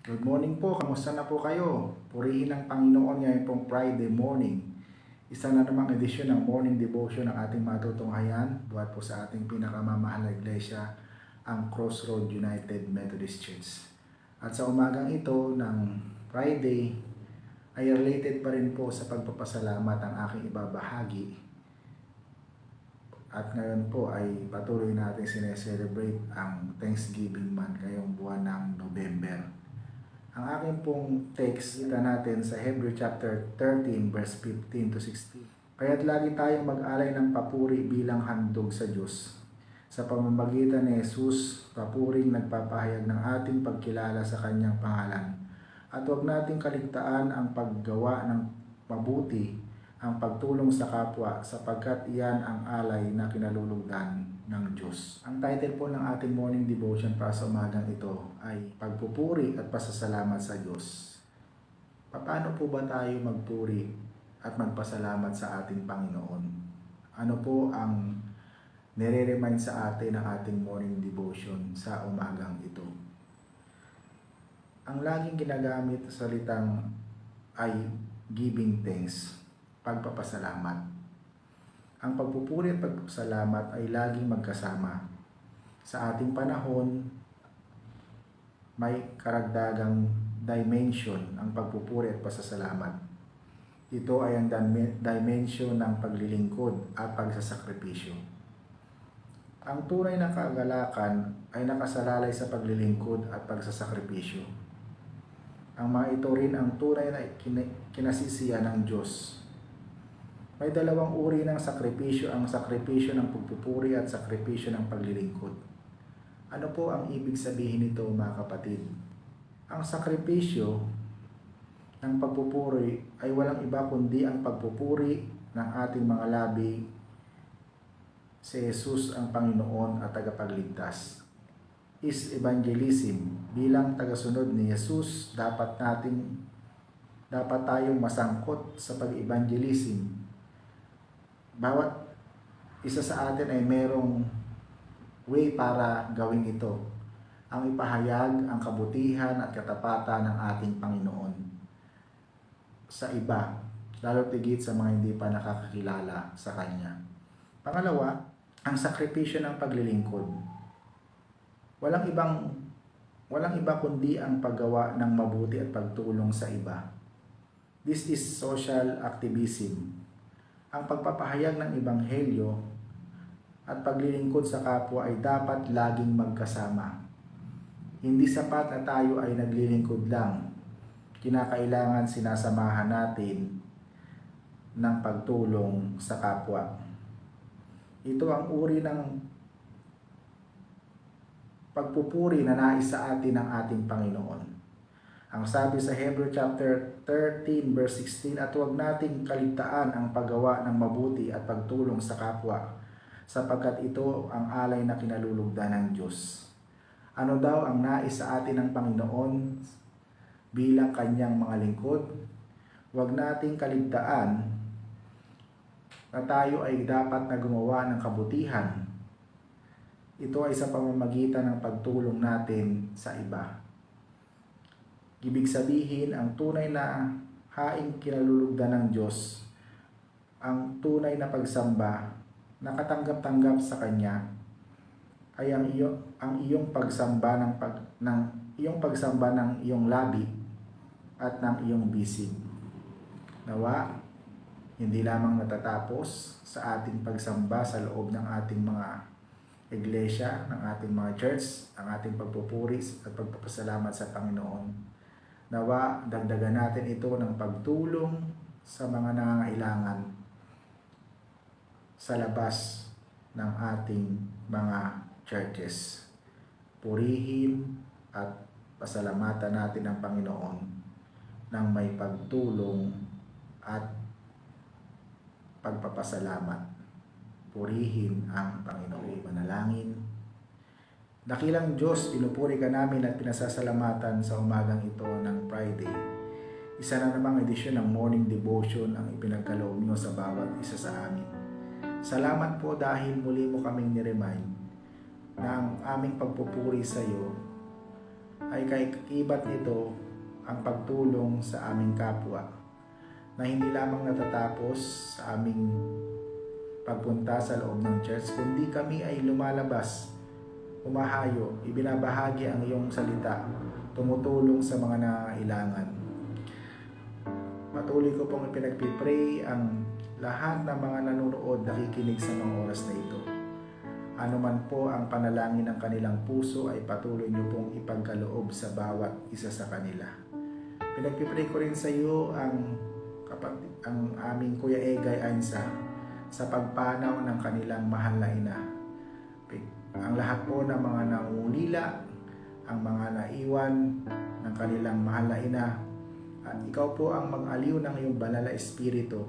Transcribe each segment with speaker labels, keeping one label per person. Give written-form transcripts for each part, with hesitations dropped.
Speaker 1: Good morning po, kamusta na po kayo? Purihin ng Panginoon ngayon pong Friday morning. Isa na namang edisyon ng morning devotion ng ating matutunghayan buhat po sa ating pinakamamahal na iglesia, ang Crossroad United Methodist Church. At sa umagang ito ng Friday ay related pa rin po sa pagpapasalamat ang aking ibabahagi. At ngayon po ay patuloy natin sineselebrate ang Thanksgiving month ngayong buwan ng November. Ang aking pong text, kita natin sa Hebrew chapter 13 verse 15 to 16. Kaya't lagi tayong mag-alay ng papuri bilang handog sa Diyos. Sa pamamagitan ni Jesus, papuring nagpapahayag ng ating pagkilala sa Kanyang pangalan. At huwag nating kaligtaan ang paggawa ng mabuti, ang pagtulong sa kapwa, sapagkat iyan ang alay na kinalulugdan ng Diyos. Ang title po ng ating morning devotion para sa umagang ito ay Pagpupuri at Pasasalamat sa Diyos. Paano po ba tayo magpuri at magpasalamat sa ating Panginoon? Ano po ang nire-remind sa atin ng ating morning devotion sa umagang ito? Ang laging ginagamit sa salitang ay giving thanks, pagpapasalamat. Ang pagpupuri at pagpapasalamat ay laging magkasama. Sa ating panahon, may karagdagang dimension ang pagpupuri at pasasalamat. Ito ay ang dimension ng paglilingkod at pagsasakripisyo. Ang tunay na kagalakan ay nakasalalay sa paglilingkod at pagsasakripisyo. Ang mga ito rin ang tunay na kinasisiyan ng Diyos. May dalawang uri ng sakripisyo, ang sakripisyo ng pagpupuri at sakripisyo ng paglilingkod. Ano po ang ibig sabihin nito, mga kapatid? Ang sakripisyo ng pagpupuri ay walang iba kundi ang pagpupuri ng ating mga labi si Jesus ang Panginoon at tagapagligtas. Is evangelism. Bilang tagasunod ni Jesus, dapat tayong masangkot sa pag-evangelism. Bawat isa sa atin ay merong way para gawin ito. Ang ipahayag ang kabutihan at katapatan ng ating Panginoon sa iba, lalo tigit sa mga hindi pa nakakakilala sa Kanya. Pangalawa, ang sakripisyo ng paglilingkod. Walang iba kundi ang paggawa ng mabuti at pagtulong sa iba. This is social activism. Ang pagpapahayag ng ebanghelyo at paglilingkod sa kapwa ay dapat laging magkasama. Hindi sapat na tayo ay naglilingkod lang. Kinakailangan sinasamahan natin ng pagtulong sa kapwa. Ito ang uri ng pagpupuri na nais sa atin ng ating Panginoon. Ang sabi sa Hebrew chapter 13 verse 16, at huwag nating kaligtaan ang paggawa ng mabuti at pagtulong sa kapwa, sapagkat ito ang alay na kinalulugdan ng Diyos. Ano daw ang nais sa atin ng Panginoon bilang Kanyang mga lingkod? Huwag nating kaligtaan na tayo ay dapat na gumawa ng kabutihan. Ito ay sa pamamagitan ng pagtulong natin sa iba. Ibig sabihin, ang tunay na haing kinalulugdan ng Diyos, ang tunay na pagsamba, nakatanggap-tanggap sa Kanya, ay ang iyong pagsamba ng iyong labi at ng iyong bisig. Nawa, hindi lamang natatapos sa ating pagsamba sa loob ng ating mga iglesia, ng ating mga church, ang ating pagpupuri at pagpapasalamat sa Panginoon. Nawa, dagdagan natin ito ng pagtulong sa mga nangangailangan sa labas ng ating mga churches. Purihin at pasalamatan natin ang Panginoon ng may pagtulong at pagpapasalamat. Purihin ang Panginoon. Manalangin. Dakilang Diyos, pinupuri ka namin at pinasasalamatan sa umagang ito ng Friday. Isa na namang edisyon ng morning devotion ang ipinagkaloob niyo sa bawat isa sa amin. Salamat po dahil muli mo kaming niremind na ang aming pagpupuri sa iyo ay kaikibat nito ang pagtulong sa aming kapwa na hindi lamang natatapos sa aming pagpunta sa loob ng church, kundi kami ay lumalabas, umahayo, ibinabahagi ang iyong salita, tumutulong sa mga nangangailangan. Patuloy ko pong ipinagpipray ang lahat ng mga nanonood nakikinig sa mga oras na ito. Ano man po ang panalangin ng kanilang puso ay patuloy niyo pong ipagkaloob sa bawat isa sa kanila. Pinagpipray ko rin sa iyo ang aming Kuya Egay Ainsa sa pagpanaw ng kanilang mahal na ina. Ang lahat po ng mga nangungulila, ang mga naiwan ng kanilang mahal na ina, at ikaw po ang mag-aliw ng iyong banal na espiritu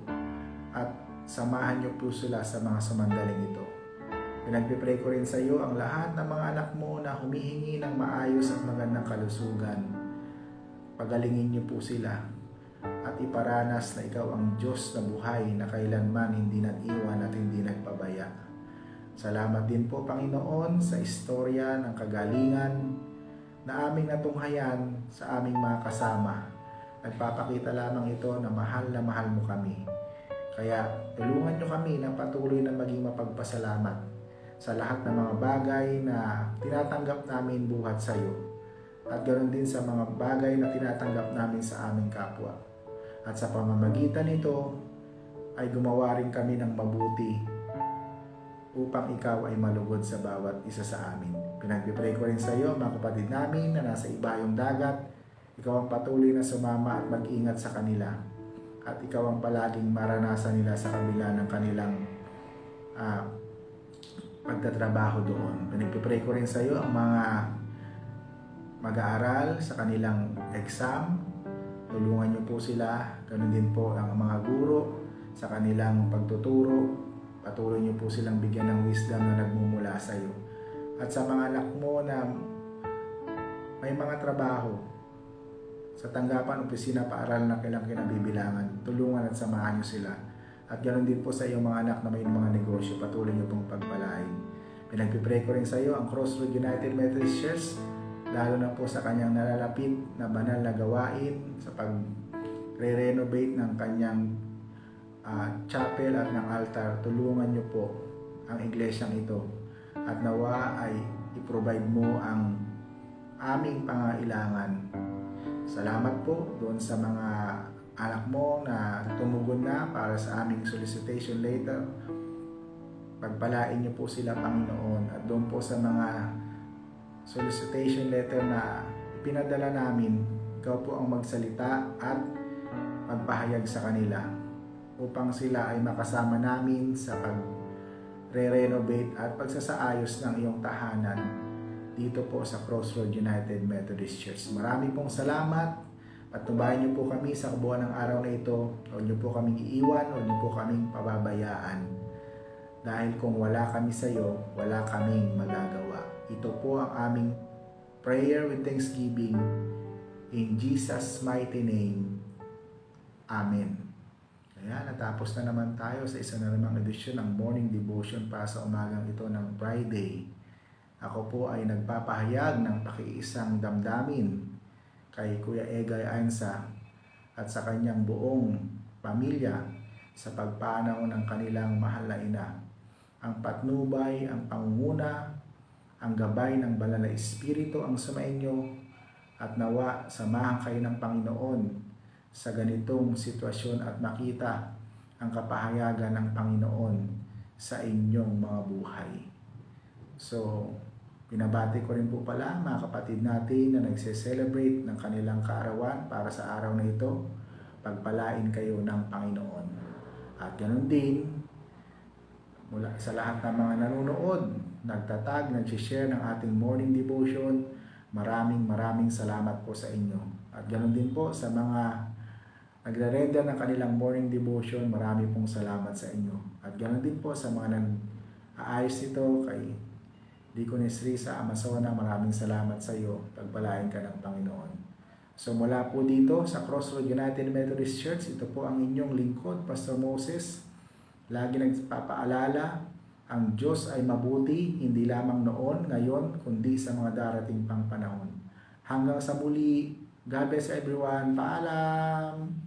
Speaker 1: at samahan niyo po sila sa mga samandaling ito. Pinagpipray ko rin sa iyo ang lahat ng mga anak mo na humihingi ng maayos at magandang kalusugan. Pagalingin niyo po sila at iparanas na ikaw ang Diyos na buhay na kailanman hindi nag-iwan at hindi nagpabaya. Salamat din po, Panginoon, sa istorya ng kagalingan na aming natunghayan sa aming mga kasama. Nagpapakita lamang ito na mahal mo kami. Kaya tulungan niyo kami na patuloy na maging mapagpasalamat sa lahat ng mga bagay na tinatanggap namin buhat sa iyo. At ganoon din sa mga bagay na tinatanggap namin sa aming kapwa. At sa pamamagitan nito ay gumawa rin kami ng mabuti upang ikaw ay malugod sa bawat isa sa amin. Pinagpipray ko rin sa iyo mga kapatid namin na nasa ibayong dagat. Ikaw ang patuloy na sumama at mag-ingat sa kanila. At ikaw ang palaging maranasan nila sa kabila ng kanilang pagtatrabaho doon. Pinagpipray ko rin sa iyo ang mga mag-aaral sa kanilang exam. Tulungan niyo po sila. Ganun din po ang mga guro sa kanilang pagtuturo. Patuloy niyo po silang bigyan ng wisdom na nagmumula sa iyo. At sa mga anak mo na may mga trabaho sa tanggapan, opisina, paaralan na kailang kinabibilangan, tulungan at samahan niyo sila. At ganoon din po sa iyong mga anak na may mga negosyo, patuloy niyo pong pagpalain. Pinagpipray ko rin sa iyo ang Crossroad United Methodist Church, lalo na po sa kanyang nalalapit na banal na gawain sa pag-renovate ng kanyang chapel at ng altar. Tulungan niyo po ang iglesyang ito at nawa ay i-provide mo ang aming pangailangan. Salamat po doon sa mga anak mo na tumugon na para sa aming solicitation letter. Pagpalain niyo po sila, Panginoon, at doon po sa mga solicitation letter na pinadala namin, ikaw po ang magsalita at magpahayag sa kanila upang sila ay makasama namin sa pag-renovate at pagsasaayos ng iyong tahanan dito po sa Crossroad United Methodist Church. Marami pong salamat. Patnubayan niyo po kami sa kabuuan ng araw na ito. Huwag niyo po kaming iiwan, huwag niyo po kaming pababayaan. Dahil kung wala kami sa iyo, wala kaming magagawa. Ito po ang aming prayer with thanksgiving in Jesus' mighty name. Amen. Kaya natapos na naman tayo sa isa na namang edisyon ng morning devotion para sa umagang ito ng Friday. Ako po ay nagpapahayag ng pakiisang damdamin kay Kuya Egay Ainsa at sa kanyang buong pamilya sa pagpanaw ng kanilang mahal na ina. Ang patnubay, ang pangunguna, ang gabay ng banal na espiritu ang sumainyo at nawa samahan kayo ng Panginoon sa ganitong sitwasyon at makita ang kapahayagan ng Panginoon sa inyong mga buhay. So, pinabati ko rin po pala mga kapatid natin na nagse-celebrate ng kanilang kaarawan para sa araw na ito. Pagpalain kayo ng Panginoon. At ganoon din, mula sa lahat ng mga nanonood, nagtatag, nag-share ng ating morning devotion, maraming salamat po sa inyo. At ganoon din po sa mga nagre-render ng kanilang morning devotion, marami pong salamat sa inyo. At ganoon din po sa mga nag-aayos nito kay Deaconess Risa Amazona, maraming salamat sa iyo. Pagpalain ka ng Panginoon. So mula po dito sa Crossroad United Methodist Church, ito po ang inyong lingkod, Pastor Moses. Lagi nagpapaalala, ang Diyos ay mabuti, hindi lamang noon, ngayon, kundi sa mga darating pang panahon. Hanggang sa muli. God bless everyone. Paalam!